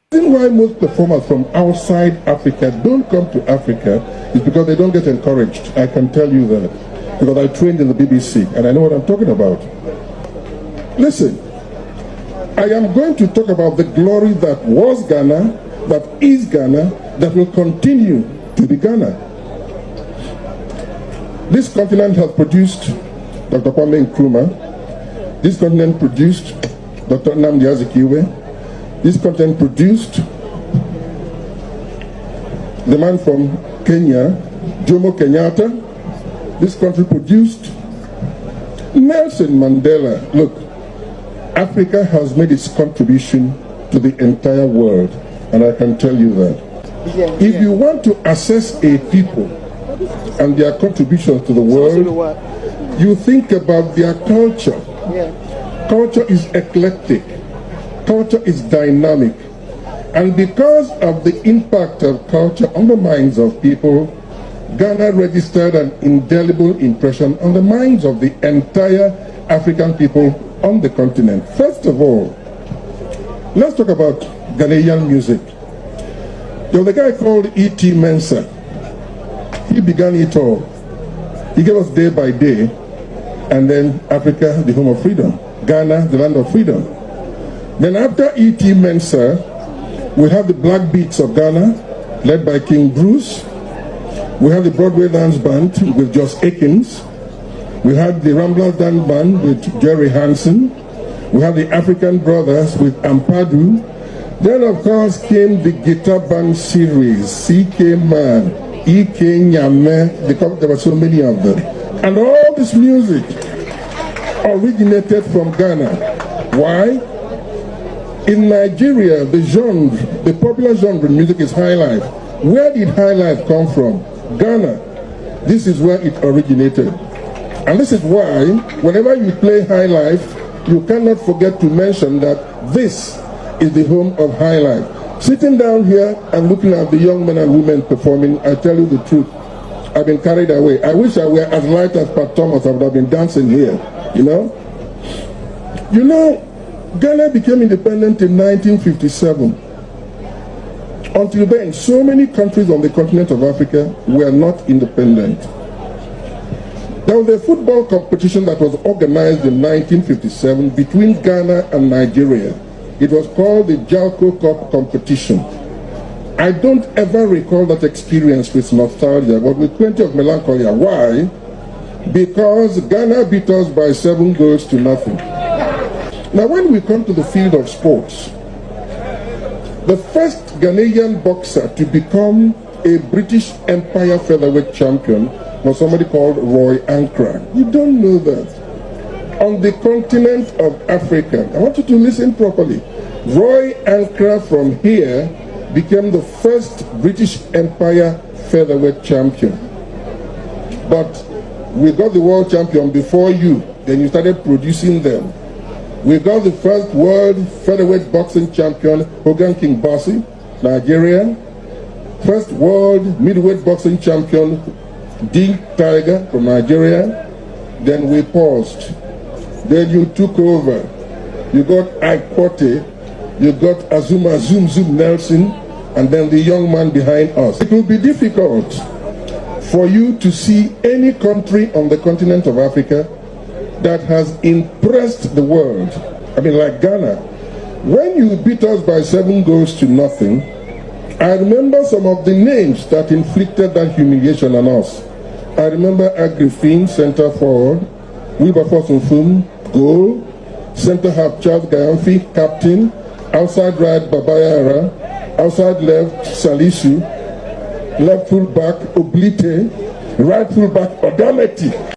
The reason why most performers from outside Africa don't come to Africa is because they don't get encouraged. I can tell you that. Because I trained in the BBC and I know what I'm talking about. Listen, I am going to talk about the glory that was Ghana, that is Ghana, that will continue to be Ghana. This continent has produced Dr. Kwame Nkrumah. This continent produced Dr. Nnamdi Azikiwe. This continent produced the man from Kenya, Jomo Kenyatta. This country produced Nelson Mandela. Look, Africa has made its contribution to the entire world, and I can tell you that. If you want to assess a people and their contributions to the world, you think about their culture. Culture is eclectic. Culture is dynamic. And because of the impact of culture on the minds of people, Ghana registered an indelible impression on the minds of the entire African people on the continent. First of all, let's talk about Ghanaian music. There was a guy called E.T. Mensah. He began it all. He gave us Day by Day, and then Africa, the home of freedom. Ghana, the land of freedom. Then after E.T. Mensah, we have the Black Beats of Ghana, led by King Bruce. We have the Broadway Dance Band with Joss Akins. We had the Ramblers Dance Band with Jerry Hansen. We have the African Brothers with Ampadu. Then of course came the Guitar Band series, C.K. Man, E.K. Nyame, because there were so many of them. And all this music originated from Ghana. Why? In Nigeria, the popular genre in music is high life. Where did high life come from? Ghana. This is where it originated. And this is why, whenever you play high life, you cannot forget to mention that this is the home of high life. Sitting down here and looking at the young men and women performing, I tell you the truth, I've been carried away. I wish I were as light as Pat Thomas. I would have been dancing here, you know? You know, Ghana became independent in 1957. Until then, so many countries on the continent of Africa were not independent. There was a football competition that was organized in 1957 between Ghana and Nigeria. It was called the Jalco Cup competition. I don't ever recall that experience with nostalgia, but with plenty of melancholy. Why? Because Ghana beat us by 7 goals to nothing. Now, when we come to the field of sports, the first Ghanaian boxer to become a British Empire featherweight champion was somebody called Roy Ankra. You don't know that. On the continent of Africa, I want you to listen properly. Roy Ankra from here became the first British Empire featherweight champion. But we got the world champion before you, then you started producing them. We got the first world featherweight boxing champion, Hogan King Bossy, Nigeria. First world middleweight boxing champion, Dink Tiger from Nigeria. Then we paused. Then you took over. You got Ike, you got Azuma Zoom Zoom Nelson, and then the young man behind us. It will be difficult for you to see any country on the continent of Africa that has impressed the world. I mean, like Ghana. When you beat us by 7 goals to nothing, I remember some of the names that inflicted that humiliation on us. I remember Agrifin, center forward, Wilberforce Nfum, goal, center half Charles Gayamfi, captain, outside right Babayara, outside left Salisu, left full back Oblite, right full back Odameti.